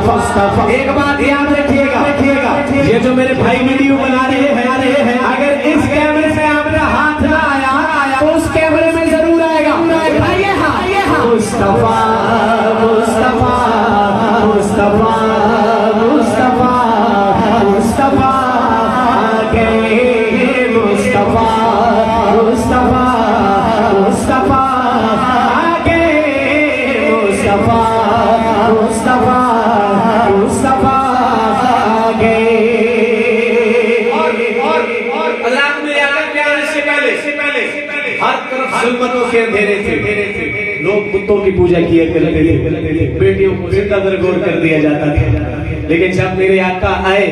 मुस्तफा। एक बात याद रखिएगा, ये जो मेरे भाई वीडियो बना रहे हैं, अगर इस कैमरे से आपका हाथ ना आया तो उस कैमरे में जरूर आएगा। उठाइए हाथ। मुस्तफा मुस्तफा मुस्तफा मुस्तफा मुस्तफा आगे मुस्तफा मुस्तफा मुस्तफा आगे मुस्तफा मुस्तफा मुस्तफा आगे। और अल्लाह ने आने से पहले हर तरफ जुल्मतों के अंधेरे थे, लोग बुतों की पूजा किया करते थे, बेटियों को जिंदा दरगोर कर दिया जाता था। लेकिन जब मेरे आका आए,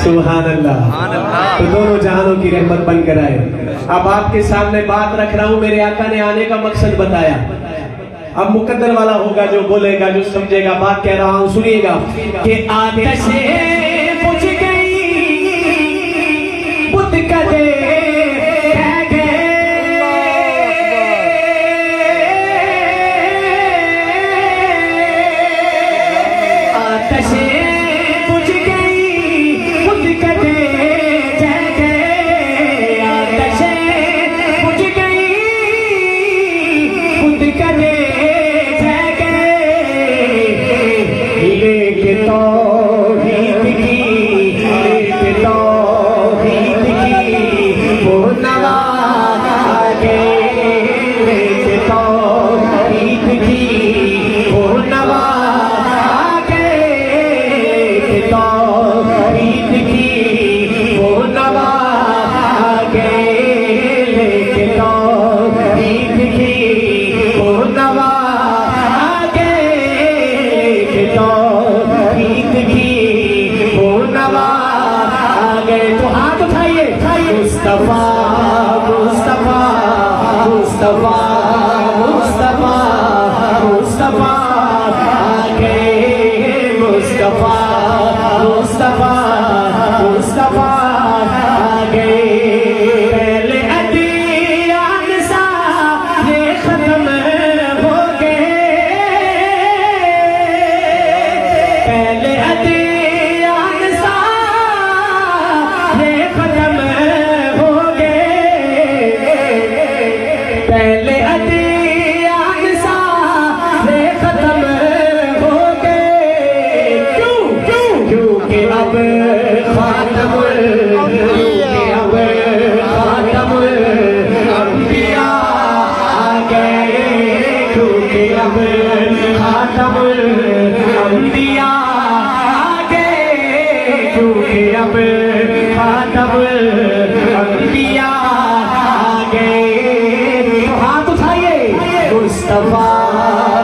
सुभान अल्लाह, तो दोनों जहानों की रहमत बनकर आए। अब आपके सामने बात रख रहा हूँ, मेरे आका ने आने का मकसद बताया। अब मुकद्दर वाला होगा जो बोलेगा, जो समझेगा। बात कह रहा हूँ, सुनिएगा कि आतिशे बुझ गई, बुत कदे रह गए, आतिशे बुझ गई, बुत कदे रह गए, आतिशे बुझ गई, बुत कदे मुस्तफा मुस्तफा मुस्तफा मुस्तफा मुस्तफा आगे मुस्तफा मुस्तफा मुस्तफा आगे। पहले अदियान सारे खत्म हो गए, पहले अदियान सारे खत्म, पहले अदियान सारे खत्म हो गए। क्योंकि अब खातमुल अंबिया आ गए, क्योंकि अब खातमुल अंबिया आ गए, क्योंकि अब खातमुल अंबिया आ गए। मुस्तफा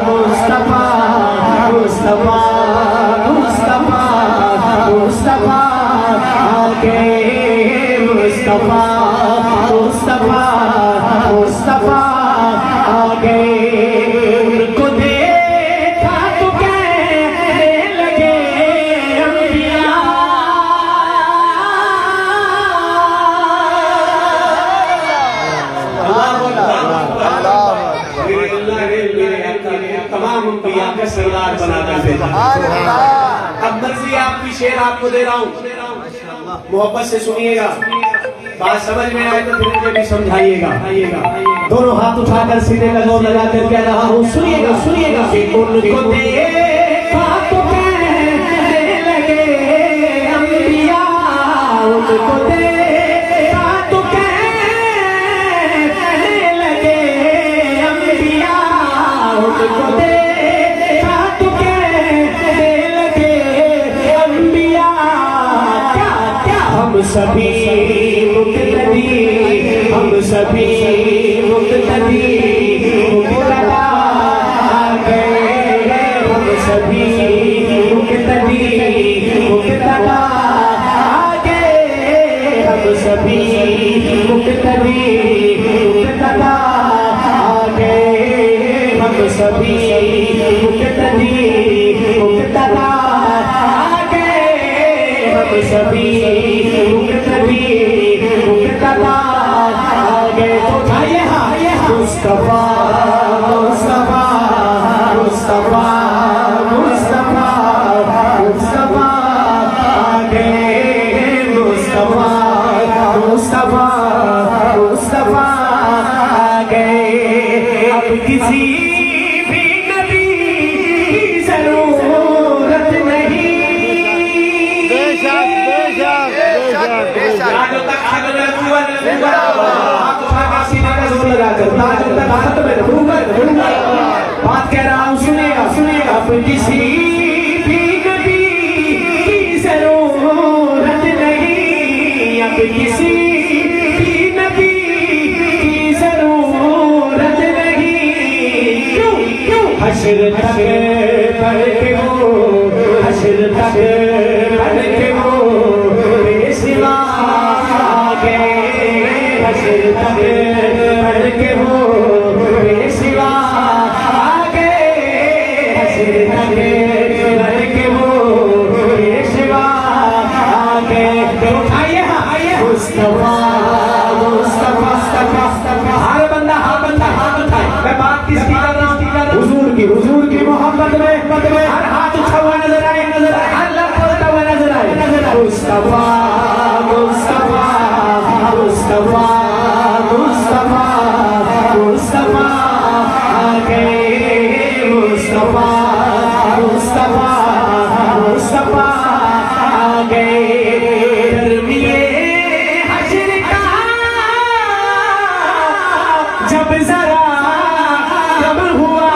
मुस्तफा मुस्तफा मुस्तफा मुस्तफा आगे मुस्तफा मुस्तफा मुस्तफा आगे। उनको देखा तो कहने लगे अंबिया, तमाम अंबिया का सरदार बना देते। अब मर्जी आपकी, शेर आपको दे रहा हूँ, मोहब्बत से सुनिएगा। बात समझ में आए तो फिर मुझे भी समझाइएगा। दोनों हाथ उठाकर सीने का जोर लगाकर कह रहा हूँ, सुनिएगा सुनिएगा। उनको देखा तो कहने लगे अंबिया, उनको देखा तो कहने लगे अंबिया, उनको देखा तो कहने लगे अंबिया। क्या हम सभी मुक्तदी, हम सभी मुक्तदी मुक्तदा आ गए, हम सभी मुक्तदी मुक्तदा आ गए, हम सभी मुक्तदी सभी मुक्तदा आगे, हम सभी मुक्तदा आगे, हम सभी मुक्तदा आगे। तो उठाइए मुस्तफा मुस्तफा मुस्तफा मुस्तफा मुस्तफा आगे, मुस्तफा मुस्तफा मुस्तफा आगे। अब किसी भी नबी की जरूरत नहीं, बात कह रहा हूँ, सुनिएगा सुनिएगा। अब किसी भी नबी की जरूरत नहीं, अब किसी भी नबी की जरूरत नहीं। क्यों क्यों हश्र तक बढ़ के वो, हश्र तक बढ़ के वो बेसिवा आगे, हश्र तक बढ़ के वो बेसिवा आगे, हश्र तक बढ़ के वो बेसिवा आगे। उठाइए मुस्तफा मुस्तफा मुस्तफा। हर बंदा हाथ उठाए। मैं बात किसकी कर रहा हूँ? हुजूर की मोहब्बत में हर हाथ उठा हुआ नजर आए, हर लफ्ज़ बोलता हुआ नजर आए। मुस्तफा मुस्तफा मुस्तफा मुस्तफा मुस्तफा आगे, मुस्तफा मुस्तफा मुस्तफा आगे। दरमिए हश्र का जब जरा कब हुआ,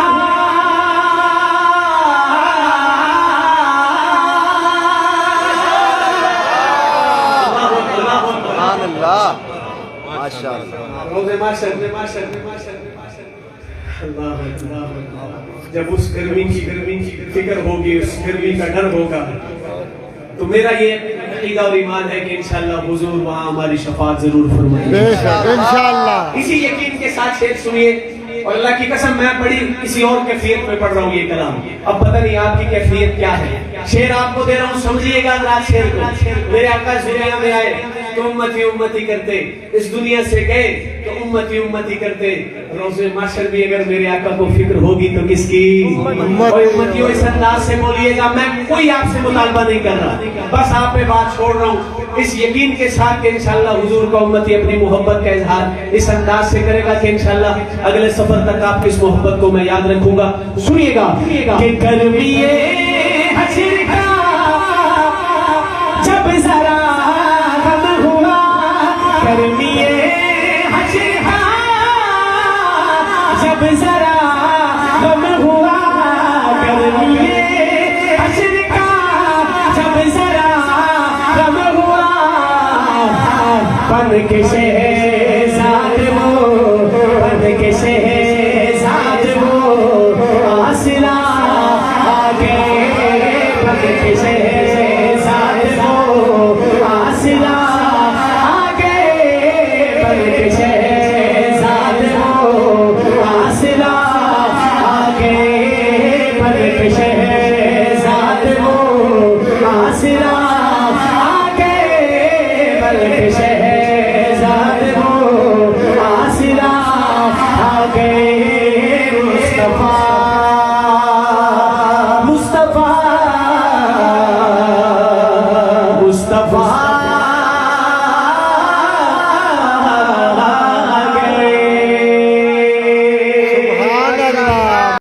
जब उस गर्मी की फिक्र होगी, उस गर्मी का डर होगा, तो मेरा ये अकीदा और ईमान है कि इंशाअल्लाह हुजूर वहाँ हमारी शफाअत जरूर फरमाएंगे इंशाअल्लाह। इसी यकीन के साथ शेर सुनिए। और अल्लाह की कसम मैं बड़ी किसी और कैफियत में पढ़ रहा हूँ ये कलाम, अब पता नहीं आपकी कैफियत क्या है। शेर आपको दे रहा हूँ, समझिएगा जरा शेर को। मेरे आका दुनिया में आए तो उम्मती उम्मती करते, इस दुनिया से गए तो उम्मती उम्मती करते। रोज़े माशर भी अगर मेरे आका को फिक्र होगी तो किसकी? और उम्मतियों इस अंदाज से बोलिएगा, मैं कोई आपसे मुतालबा नहीं कर रहा, बस आप पे बात छोड़ रहा हूँ इस यकीन के साथ कि इंशाअल्लाह हुजूर का उम्मती अपनी मोहब्बत का इजहार इस अंदाज से करेगा कि इंशाअल्लाह अगले सफर तक आपकी इस मोहब्बत को मैं याद रखूंगा। सुनिएगा कि गर्मी हश्र